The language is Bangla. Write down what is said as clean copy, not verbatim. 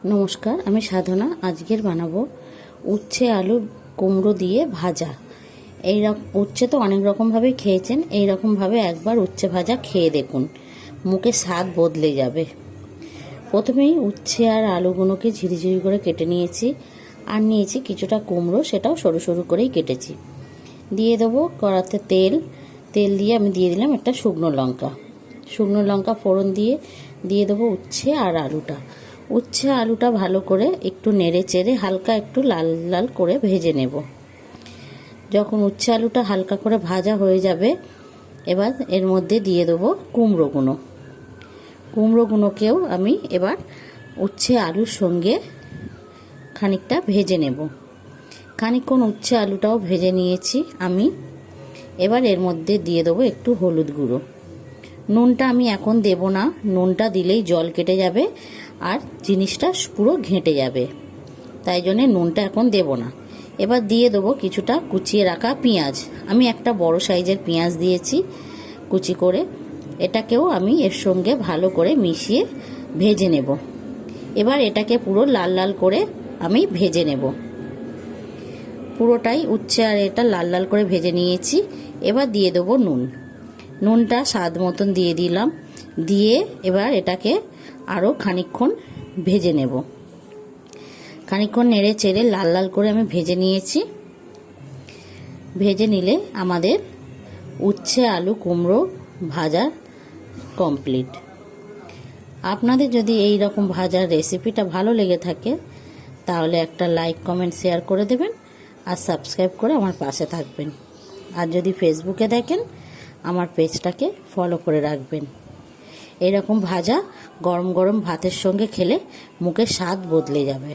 নমস্কার, আমি সাধনা। আজকের বানাবো উচ্ছে আলু কুমড়ো দিয়ে ভাজা। উচ্ছে তো অনেক রকমভাবে খেয়েছেন, এই রকমভাবে একবার উচ্ছে ভাজা খেয়ে দেখুন, মুখে স্বাদ বদলে যাবে। প্রথমেই উচ্ছে আর আলুগুলোকে ঝিরিঝিরি করে কেটে নিয়েছি, আর নিয়েছি কিছুটা কুমড়ো, সেটাও সরু সরু করেই কেটেছি। দিয়ে দেবো কড়াতে তেল দিয়ে আমি দিয়ে দিলাম একটা শুকনো লঙ্কা ফোড়ন দিয়ে দেবো উচ্ছে আর আলুটা। উচ্ছে আলুটা ভালো করে একটু নেড়ে চেড়ে হালকা একটু লাল লাল করে ভেজে নেব। যখন উচ্ছে আলুটা হালকা করে ভাজা হয়ে যাবে, এবার এর মধ্যে দিয়ে দেবো কুমড়োগুলোকেও আমি এবার উচ্ছে আলুর সঙ্গে খানিকটা ভেজে নেব। খানিকক্ষণ উচ্ছে আলুটাও ভেজে নিয়েছি আমি। এবার এর মধ্যে দিয়ে দেবো একটু হলুদ গুঁড়ো। নুনটা আমি এখন দেব না, নুনটা দিলেই জল কেটে যাবে আর জিনিসটা পুরো ঘেঁটে যাবে, তাই জন্যে নুনটা এখন দেব না। এবার দিয়ে দেবো কিছুটা কুচিয়ে রাখা পেঁয়াজ। আমি একটা বড় সাইজের পেঁয়াজ দিয়েছি কুচি করে। এটাকেও আমি এর সঙ্গে ভালো করে মিশিয়ে ভেজে নেব। এবার এটাকে পুরো লাল লাল করে আমি ভেজে নেব। পুরোটাই উচ্ছে আর এটা লাল লাল করে ভেজে নিয়েছি। এবার দিয়ে দেবো নুনটা স্বাদ মতন দিয়ে দিলাম। দিয়ে এবার এটাকে আরও খানিকক্ষণ ভেজে নেব। খানিকক্ষণ নেড়ে চেড়ে লাল লাল করে আমি ভেজে নিয়েছি। ভেজে নিলে আমাদের উচ্ছে আলু কুমড়ো ভাজা কমপ্লিট। আপনাদের যদি এই রকম ভাজার রেসিপিটা ভালো লেগে থাকে, তাহলে একটা লাইক কমেন্ট শেয়ার করে দেবেন আর সাবস্ক্রাইব করে আমার পাশে থাকবেন। আর যদি ফেসবুকে দেখেন, আমার পেজটাকে ফলো করে রাখবেন। এরকম ভাজা গরম গরম ভাতের সঙ্গে খেলে মুখের স্বাদ বদলে যাবে।